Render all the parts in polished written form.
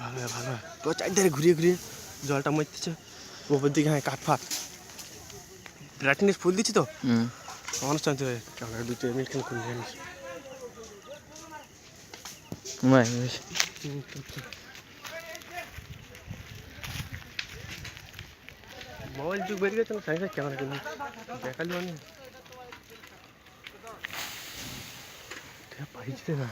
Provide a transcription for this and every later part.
ভালো হয় ভালো হয়। পুরো চারধারে ঘুরিয়ে ঘুরিয়ে জলটা মরতেছে ওপর দিকে। হ্যাঁ কাঠফাট ব্রাইটনেস ফুল দিচ্ছি তো মানুষ টানতে হবে। ক্যামেরা 2 মিনিট খান খুলে জানিস মোবাইল যুগ বেরিয়ে গেছে না, সাইন্সের ক্যামেরা কিনে দেখালি মানে পাইছে না।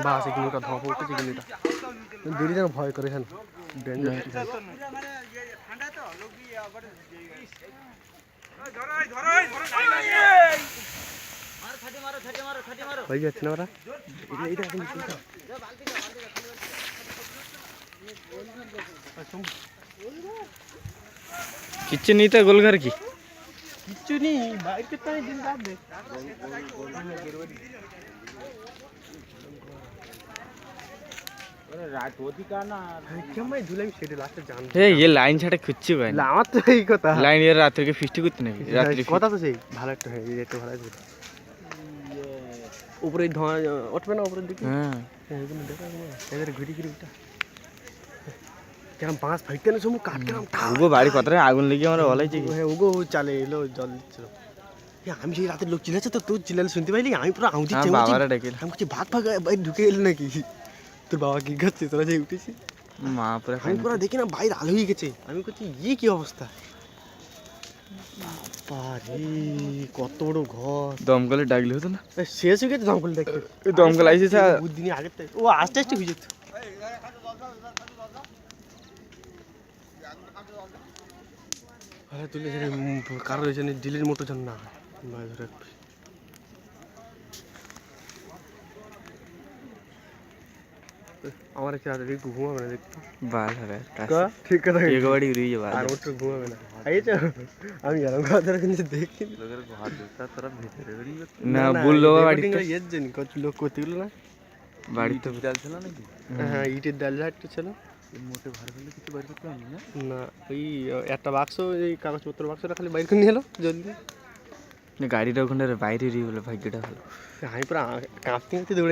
বাস এগুলোটা ধপ উঠেছে এগুলোটা বেরিয়ে যেন ভয় করে এখানে ডেঞ্জার হয়ে যাচ্ছে না ওরা কিচ্ছু নেই তো গোলঘর কি কিচ্ছু নেই বাইরে পানি দিন রাত দেখ रात होती का ना क्या मैं झूला भी सेटे लास्ट जान ये লাইন ছাড়া খুঁজছি ভাই না আমার তো এই কথা লাইন এর রাত্রে ফিস্টি করতে নাকি রাত্রে কথা তো সেই ভালো একটা হয় একটু ভালো আছে উপরে ধোঁয়া উঠবে না উপরের দিকে হ্যাঁ এগুলো দেখা এদের ঘুরি ঘুরি উঠা কেরম বাঁশ ফাইটতে না সমু কাট কেরম ওগো বাড়ি কথাটা আগুন লেগে আমরা বলাইছি কি হ্যাঁ ওগো চালে এলো জল দিচ্ছিল আমি সেই রাতের লোক চিল্লাচ্ছে তো তুই চিল্লালে শুনতে পাইলি আমি পুরো আউজি চেয়ে বাবারা ডেকে আমি কিছু ভাত ভাগ বাইরে ঢুকে এলো নাকি তোর বাবা কি খাচ্ছে তোরা যে উঠেছি মা পুরো আমি পুরো দেখি না বাইরে আলো হয়ে গেছে আমি করছি ইয়ে কি অবস্থা বাবারে কত বড় ঘর দমকলে ডাকলে হতো না শেষ হয়ে গেছে দমকল দেখতে দমকল আইসে বুদ্ধি নিয়ে আগের ও আস্তে আস্তে হয়ে যেত তুলে কারোর এখানে ডিলের মোটর যেন না হয় ধরে আমার কাছে রাতে একটু ঘুমাবে না দেখতে বাল হবে ঠিক কথা এক বাড়ি উড়িয়ে যাবে আর ওটা ঘুমাবে না আইছো আমি গেলাম কথা কিন্তু দেখি না বললো বাড়ি এর জন্য কত লোক করতে গেলো না বাড়িতে ডাল ছিল নাকি হ্যাঁ ইটের ডাল ঝাড়তে ছিল মোটে ভার ফেলে কিছু বাইর করতে পারলি না না ওই একটা বাক্স এই কাগজপত্র বাক্সটা খালি বাইর করে নিয়ে এলো জলদি গাড়িটা ওখানে বাইরে উড়িয়ে বলে ভাগ্যটা ভালো আমি পুরো কাঁপতে কাঁপতে দৌড়াই